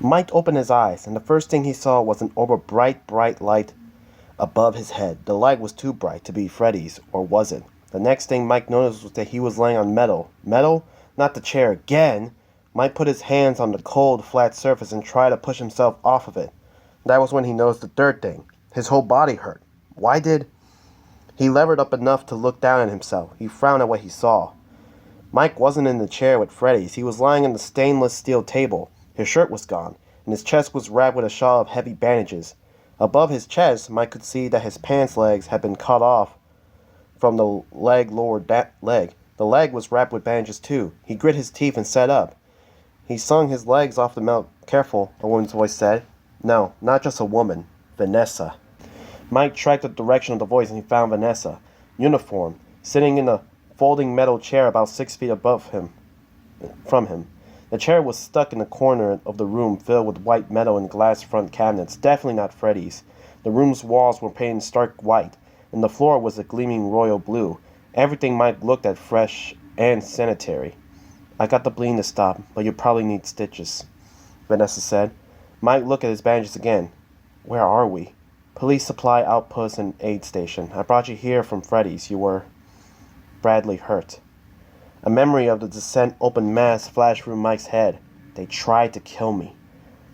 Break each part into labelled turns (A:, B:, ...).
A: Mike opened his eyes, and the first thing he saw was an orb of bright light above his head. The light was too bright to be Freddy's, or was it? The next thing Mike noticed was that he was laying on metal. Metal? Not the chair again! Mike put his hands on the cold, flat surface and tried to push himself off of it. That was when he noticed the third thing. His whole body hurt. Why did... He levered up enough to look down at himself. He frowned at what he saw. Mike wasn't in the chair with Freddy's. He was lying on the stainless steel table. His shirt was gone, and his chest was wrapped with a shawl of heavy bandages. Above his chest, Mike could see that his pants legs had been cut off from the lower leg. The leg was wrapped with bandages too. He grit his teeth and sat up. He swung his legs off the mount. Careful, a woman's voice said. No, not just a woman. Vanessa. Mike tracked the direction of the voice and he found Vanessa, uniformed, sitting in a folding metal chair about 6 feet from him. The chair was stuck in a corner of the room filled with white metal and glass front cabinets, definitely not Freddy's. The room's walls were painted stark white, and the floor was a gleaming royal blue. Everything Mike looked at fresh and sanitary. I got the bleeding to stop, but you probably need stitches, Vanessa said. Mike looked at his bandages again. Where are we? Police supply outpost and aid station. I brought you here from Freddy's. You were badly hurt. A memory of the descent open mass flashed through Mike's head. They tried to kill me.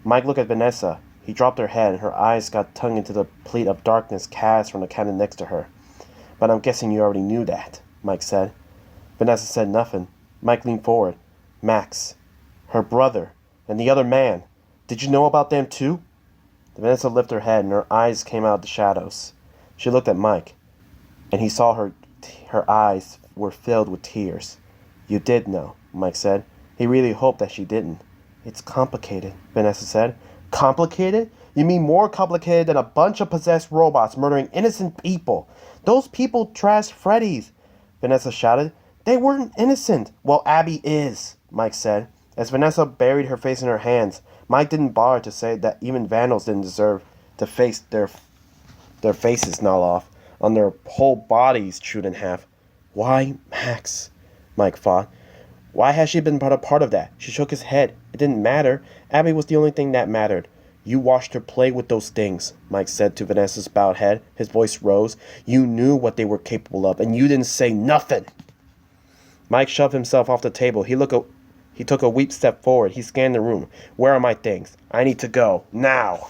A: Mike looked at Vanessa. He dropped her head, and her eyes got tugged into the pleat of darkness cast from the cabinet next to her. But I'm guessing you already knew that, Mike said. Vanessa said nothing. Mike leaned forward. Max, her brother, and the other man. Did you know about them too? Vanessa lifted her head, and her eyes came out of the shadows. She looked at Mike, and he saw her eyes were filled with tears. You did know, Mike said. He really hoped that she didn't. It's complicated, Vanessa said. Complicated? You mean more complicated than a bunch of possessed robots murdering innocent people? Those people trashed Freddy's, Vanessa shouted. They weren't innocent. Well, Abby is, Mike said. As Vanessa buried her face in her hands, Mike didn't bother to say that even vandals didn't deserve to face their faces gnawed off, on their whole bodies chewed in half. Why, Max? Mike thought. Why has she been a part of that? She shook his head. It didn't matter. Abby was the only thing that mattered. You watched her play with those things, Mike said to Vanessa's bowed head. His voice rose. You knew what they were capable of, and you didn't say nothing. Mike shoved himself off the table. He took a weak step forward. He scanned the room. Where are my things? I need to go. Now.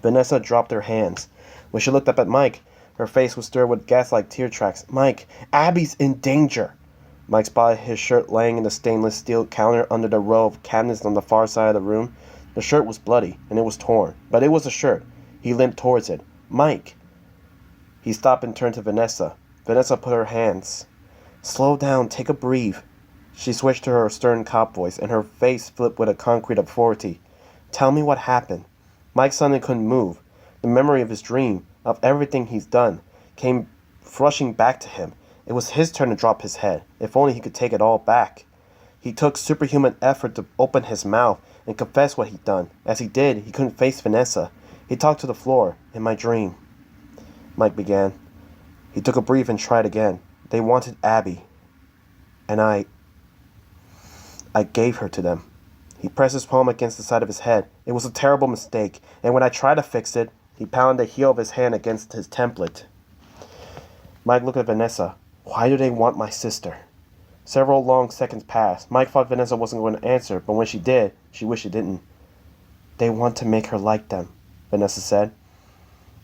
A: Vanessa dropped her hands. When she looked up at Mike, her face was stirred with gas-like tear tracks. Mike, Abby's in danger. Mike spotted his shirt laying in the stainless steel counter under the row of cabinets on the far side of the room. The shirt was bloody, and it was torn, but it was a shirt. He limped towards it. Mike! He stopped and turned to Vanessa. Vanessa put her hands. Slow down, take a breathe. She switched to her stern cop voice, and her face flipped with a concrete authority. Tell me what happened. Mike suddenly couldn't move. The memory of his dream, of everything he's done, came rushing back to him. It was his turn to drop his head. If only he could take it all back. He took superhuman effort to open his mouth and confess what he'd done. As he did, he couldn't face Vanessa. He talked to the floor. In my dream, Mike began. He took a breath and tried again. They wanted Abby. And I gave her to them. He pressed his palm against the side of his head. It was a terrible mistake, and when I tried to fix it, he pounded the heel of his hand against his template. Mike looked at Vanessa. Why do they want my sister? Several long seconds passed. Mike thought Vanessa wasn't going to answer, but when she did, she wished she didn't. They want to make her like them, Vanessa said.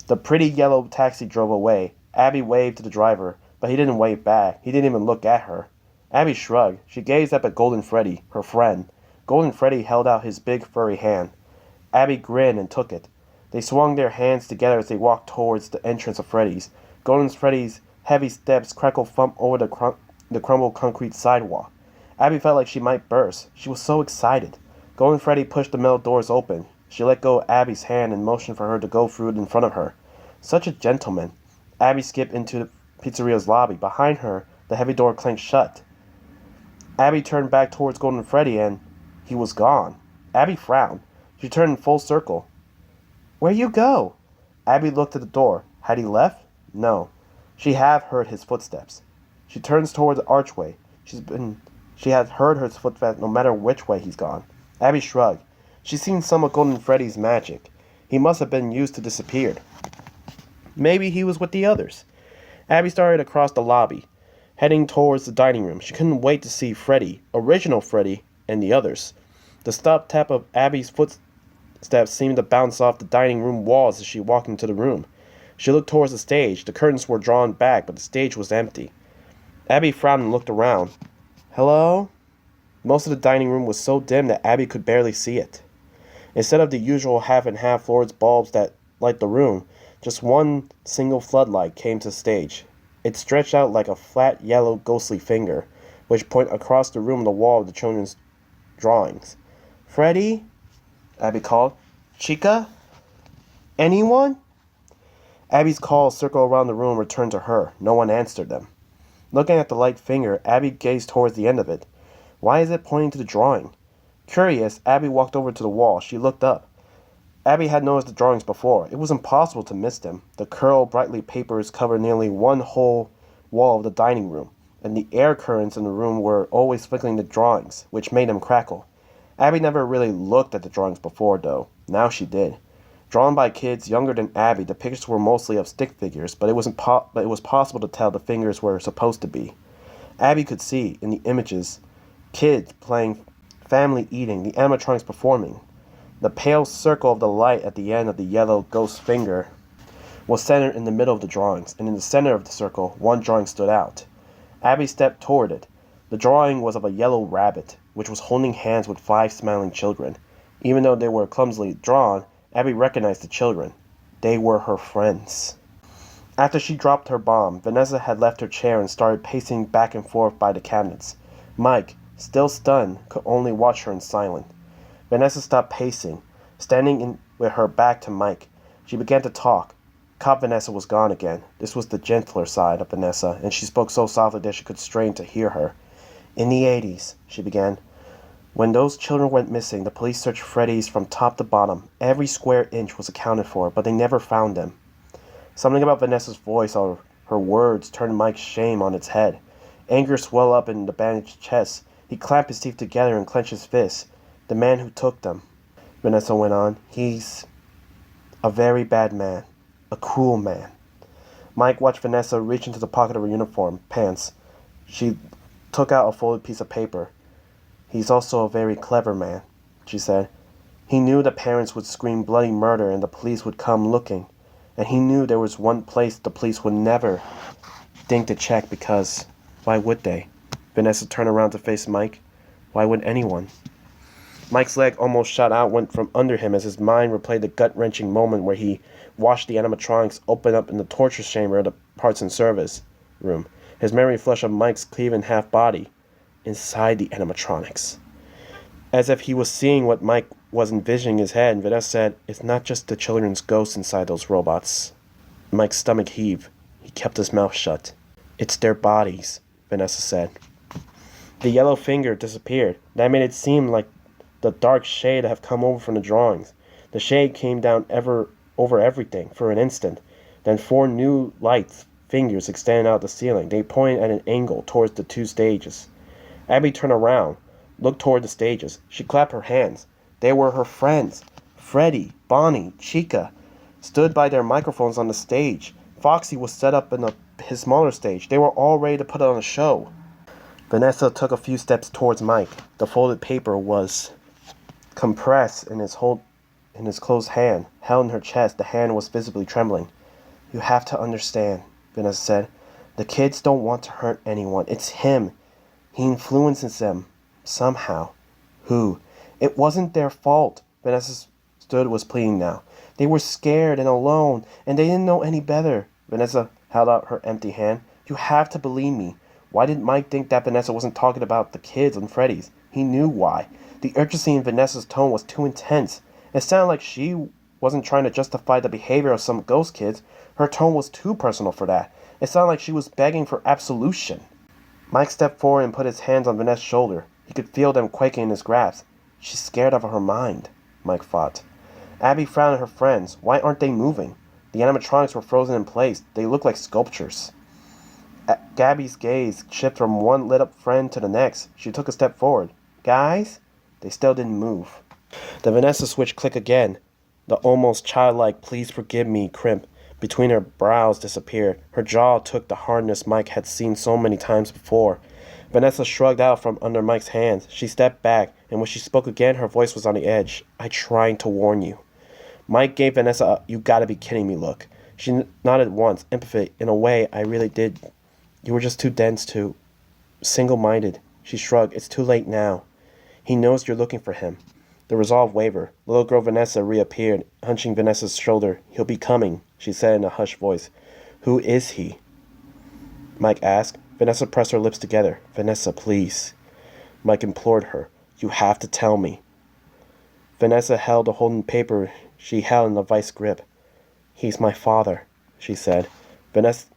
A: The pretty yellow taxi drove away. Abby waved to the driver, but he didn't wave back. He didn't even look at her. Abby shrugged. She gazed up at Golden Freddy, her friend. Golden Freddy held out his big furry hand. Abby grinned and took it. They swung their hands together as they walked towards the entrance of Freddy's. Golden Freddy's heavy steps crackled thump over the crumbled concrete sidewalk. Abby felt like she might burst. She was so excited. Golden Freddy pushed the metal doors open. She let go of Abby's hand and motioned for her to go through it in front of her. Such a gentleman. Abby skipped into the pizzeria's lobby. Behind her, the heavy door clanked shut. Abby turned back towards Golden Freddy and he was gone. Abby frowned. She turned in full circle. Where'd you go? Abby looked at the door. Had he left? No. She had heard his footsteps. She turns toward the archway. She had heard his footsteps no matter which way he's gone. Abby shrugged. She'd seen some of Golden Freddy's magic. He must have been used to disappeared. Maybe he was with the others. Abby started across the lobby, heading towards the dining room. She couldn't wait to see Freddy, original Freddy, and the others. The stop tap of Abby's footsteps seemed to bounce off the dining room walls as she walked into the room. She looked towards the stage. The curtains were drawn back, but the stage was empty. Abby frowned and looked around. Hello? Most of the dining room was so dim that Abby could barely see it. Instead of the usual half-and-half Lord's bulbs that light the room, just one single floodlight came to the stage. It stretched out like a flat, yellow, ghostly finger, which pointed across the room to the wall of the children's drawings. Freddy? Abby called. Chica? Anyone? Abby's calls circled around the room and returned to her. No one answered them. Looking at the light finger, Abby gazed towards the end of it. Why is it pointing to the drawing? Curious, Abby walked over to the wall. She looked up. Abby had noticed the drawings before. It was impossible to miss them. The curled, brightly papers covered nearly one whole wall of the dining room, and the air currents in the room were always flickering the drawings, which made them crackle. Abby never really looked at the drawings before, though. Now she did. Drawn by kids younger than Abby, the pictures were mostly of stick figures, but it was possible to tell the fingers were supposed to be. Abby could see, in the images, kids playing, family eating, the animatronics performing. The pale circle of the light at the end of the yellow ghost finger was centered in the middle of the drawings, and in the center of the circle, one drawing stood out. Abby stepped toward it. The drawing was of a yellow rabbit, which was holding hands with 5 smiling children. Even though they were clumsily drawn, Abby recognized the children. They were her friends. After she dropped her bomb, Vanessa had left her chair and started pacing back and forth by the cabinets. Mike, still stunned, could only watch her in silence. Vanessa stopped pacing, standing with her back to Mike. She began to talk. Cop Vanessa was gone again. This was the gentler side of Vanessa, and she spoke so softly that she could strain to hear her. In the 80s, she began. When those children went missing, the police searched Freddy's from top to bottom. Every square inch was accounted for, but they never found them. Something about Vanessa's voice or her words turned Mike's shame on its head. Anger swelled up in the bandaged chest. He clamped his teeth together and clenched his fists. The man who took them, Vanessa went on, he's a very bad man. A cruel man. Mike watched Vanessa reach into the pocket of her uniform pants. She took out a folded piece of paper. He's also a very clever man, she said. He knew the parents would scream bloody murder and the police would come looking. And he knew there was one place the police would never think to check because, why would they? Vanessa turned around to face Mike. Why would anyone? Mike's leg almost shot out went from under him as his mind replayed the gut-wrenching moment where he watched the animatronics open up in the torture chamber of the parts and service room. His memory flashed of Mike's cleave-in-half body inside the animatronics. As if he was seeing what Mike was envisioning in his head, Vanessa said, It's not just the children's ghosts inside those robots. Mike's stomach heaved. He kept his mouth shut. It's their bodies, Vanessa said. The yellow finger disappeared. That made it seem like the dark shade have come over from the drawings. The shade came down over everything for an instant. Then 4 new light fingers extended out the ceiling. They pointed at an angle towards the 2 stages. Abby turned around, looked toward the stages. She clapped her hands. They were her friends. Freddy, Bonnie, Chica stood by their microphones on the stage. Foxy was set up in his smaller stage. They were all ready to put on a show. Vanessa took a few steps towards Mike. The folded paper was compressed in his closed hand, held in her chest. The hand was visibly trembling. You have to understand, Vanessa said. The kids don't want to hurt anyone. It's him. He influences them. Somehow. Who? It wasn't their fault. Vanessa was pleading now. They were scared and alone, and they didn't know any better. Vanessa held out her empty hand. You have to believe me. Why did Mike think that Vanessa wasn't talking about the kids and Freddy's? He knew why. The urgency in Vanessa's tone was too intense. It sounded like she wasn't trying to justify the behavior of some ghost kids. Her tone was too personal for that. It sounded like she was begging for absolution. Mike stepped forward and put his hands on Vanessa's shoulder. He could feel them quaking in his grasp. She's scared of her mind, Mike thought. Abby frowned at her friends. Why aren't they moving? The animatronics were frozen in place. They looked like sculptures. Gabby's gaze shifted from one lit-up friend to the next. She took a step forward. Guys? They still didn't move. The Vanessa switch clicked again. The almost childlike "please forgive me" crimp between her brows disappeared. Her jaw took the hardness Mike had seen so many times before. Vanessa shrugged out from under Mike's hands. She stepped back, and when she spoke again, her voice was on the edge. "I tried to warn you." Mike gave Vanessa a "you gotta be kidding me" look. She nodded once, empathy. "In a way, I really did. You were just too dense, too single-minded." She shrugged. "It's too late now. He knows you're looking for him." The resolve wavered. Little girl Vanessa reappeared, hunching Vanessa's shoulder. "He'll be coming," she said in a hushed voice. "Who is he?" Mike asked. Vanessa pressed her lips together. "Vanessa, please." Mike implored her. "You have to tell me." Vanessa held the holding paper she held in a vice grip. "He's my father," she said.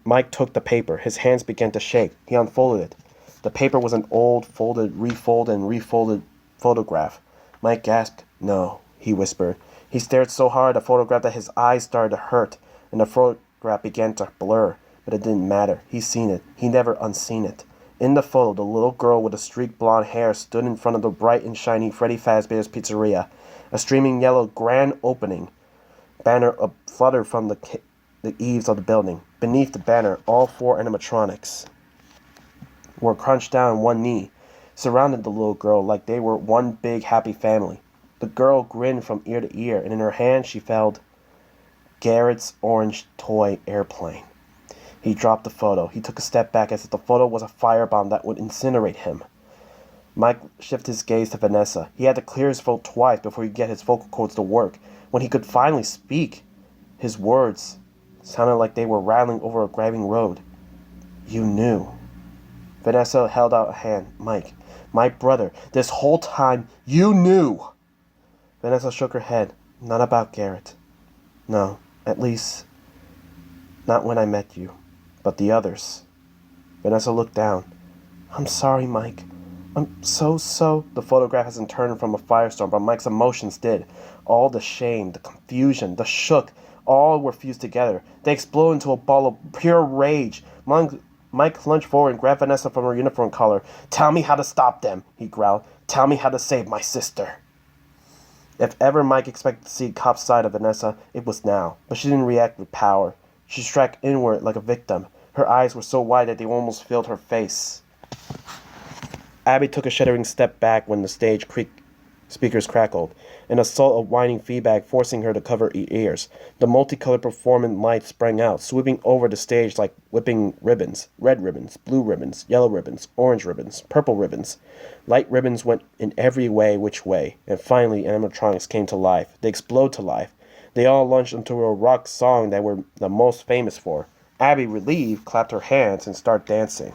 A: Mike took the paper. His hands began to shake. He unfolded it. The paper was an old, refolded, and refolded photograph. Mike gasped. "No," he whispered. He stared so hard at the photograph that his eyes started to hurt, and the photograph began to blur. But it didn't matter. He'd seen it. He never unseen it. In the photo, the little girl with the streaked blonde hair stood in front of the bright and shiny Freddy Fazbear's Pizzeria. A streaming yellow grand opening banner fluttered from the eaves of the building. Beneath the banner, all 4 animatronics were crunched down on one knee, surrounded the little girl like they were one big happy family. The girl grinned from ear to ear, and in her hand she held Garrett's orange toy airplane. He dropped the photo. He took a step back as if the photo was a firebomb that would incinerate him. Mike shifted his gaze to Vanessa. He had to clear his throat twice before he could get his vocal cords to work. When he could finally speak, his words sounded like they were rattling over a grinding road. "You knew." Vanessa held out a hand. "Mike, my brother, this whole time, you knew." Vanessa shook her head. "Not about Garrett. No, at least, not when I met you. But the others." Vanessa looked down. "I'm sorry, Mike. I'm so..." The photograph hasn't turned from a firestorm, but Mike's emotions did. All the shame, the confusion, the shook, all were fused together. They exploded into a ball of pure rage. Mike lunged forward and grabbed Vanessa from her uniform collar. "Tell me how to stop them," he growled. "Tell me how to save my sister." If ever Mike expected to see Cop's side of Vanessa, it was now. But she didn't react with power. She shrank inward like a victim. Her eyes were so wide that they almost filled her face. Abby took a shuddering step back when the stage speakers crackled, an assault of whining feedback forcing her to cover her ears. The multicolored performance lights sprang out, sweeping over the stage like whipping ribbons. Red ribbons, blue ribbons, yellow ribbons, orange ribbons, purple ribbons. Light ribbons went in every which way, and finally animatronics came to life. They exploded to life. They all launched into a rock song that we're the most famous for. Abby, relieved, clapped her hands and started dancing.